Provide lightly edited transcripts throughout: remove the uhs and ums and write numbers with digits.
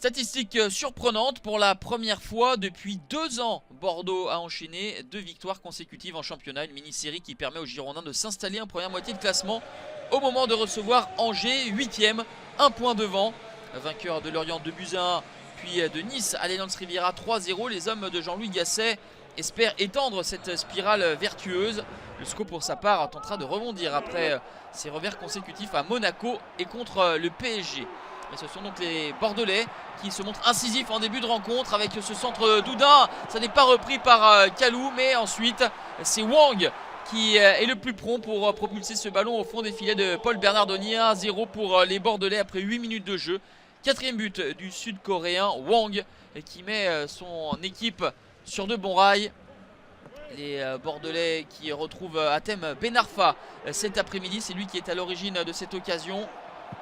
Statistique surprenante, pour la première fois depuis 2 ans, Bordeaux a enchaîné 2 victoires consécutives en championnat. Une mini-série qui permet aux Girondins de s'installer en première moitié de classement au moment de recevoir Angers, 8e, 1 point devant. Vainqueur de Lorient 2-1, puis de Nice à l'Allianz Riviera 3-0. Les hommes de Jean-Louis Gasset espèrent étendre cette spirale vertueuse. Le SCO pour sa part tentera de rebondir après ses revers consécutifs à Monaco et contre le PSG. Et ce sont donc les Bordelais qui se montrent incisifs en début de rencontre avec ce centre d'Oudin. Ça n'est pas repris par Kalou, mais ensuite c'est Wang qui est le plus prompt pour propulser ce ballon au fond des filets de Paul Bernardoni. 1-0 pour les Bordelais après 8 minutes de jeu. 4e but du Sud-Coréen Wang qui met son équipe sur de bons rails. Les Bordelais qui retrouvent Hatem Ben Arfa cet après-midi. C'est lui qui est à l'origine de cette occasion.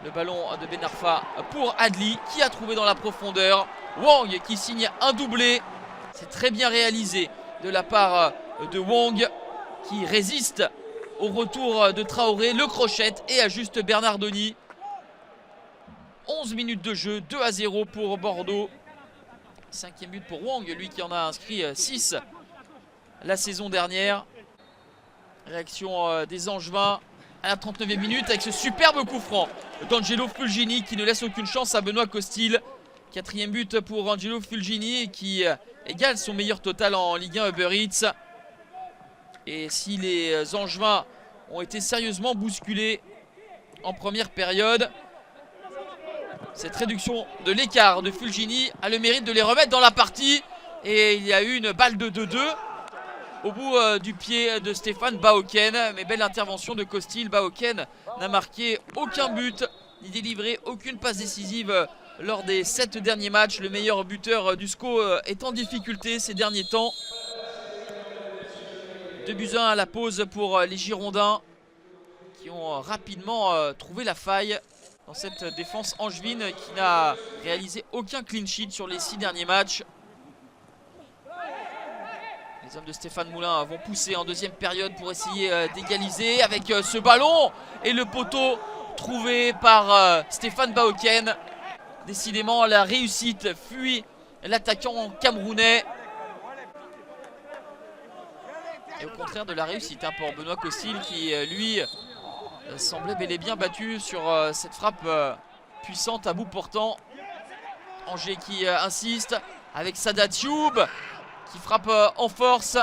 Le ballon de Ben Arfa pour Adli qui a trouvé dans la profondeur. Wang qui signe un doublé. C'est très bien réalisé de la part de Wang qui résiste au retour de Traoré. Le crochette et ajuste Bernardoni. 11 minutes de jeu, 2-0 pour Bordeaux. 5e but pour Wang, lui qui en a inscrit 6 la saison dernière. Réaction des Angevins à la 39e minute avec ce superbe coup franc d'Angelo Fulgini qui ne laisse aucune chance à Benoît Costil. 4e but pour Angelo Fulgini qui égale son meilleur total en Ligue 1 Uber Eats. Et si les Angevins ont été sérieusement bousculés en première période, cette réduction de l'écart de Fulgini a le mérite de les remettre dans la partie. Et il y a eu une balle de 2-2 au bout du pied de Stéphane Baoken. Mais belle intervention de Costil. Baoken n'a marqué aucun but ni délivré aucune passe décisive lors des 7 derniers matchs. Le meilleur buteur du SCO est en difficulté ces derniers temps. 2-1 à la pause pour les Girondins qui ont rapidement trouvé la faille dans cette défense angevine qui n'a réalisé aucun clean sheet sur les 6 derniers matchs. Les hommes de Stéphane Moulin vont pousser en deuxième période pour essayer d'égaliser avec ce ballon et le poteau trouvé par Stéphane Baoken. Décidément, la réussite fuit l'attaquant camerounais. Et au contraire de la réussite pour Benoît Costil qui, lui, semblait bel et bien battu sur cette frappe puissante à bout portant. Angers qui insiste avec Sada Thioub qui frappe en force.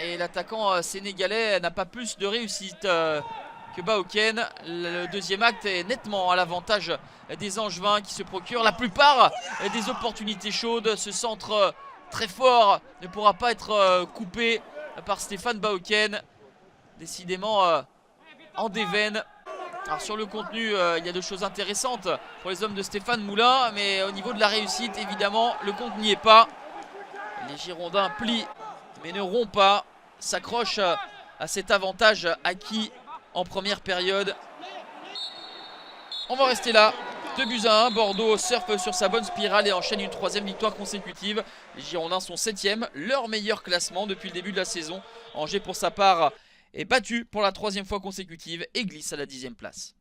Et l'attaquant sénégalais n'a pas plus de réussite que Baoken. Le deuxième acte est nettement à l'avantage des Angevins qui se procurent la plupart des opportunités chaudes. Ce centre très fort ne pourra pas être coupé par Stéphane Baoken. Décidément en déveine. Alors sur le contenu, il y a 2 choses intéressantes pour les hommes de Stéphane Moulin, mais au niveau de la réussite, évidemment, le compte n'y est pas. Les Girondins plient, mais ne rompent pas, s'accrochent à cet avantage acquis en première période. On va rester là. 2-1, Bordeaux surfe sur sa bonne spirale et enchaîne une 3e victoire consécutive. Les Girondins sont 7e, leur meilleur classement depuis le début de la saison. Angers pour sa part est battu pour la 3e fois consécutive et glisse à la 10e place.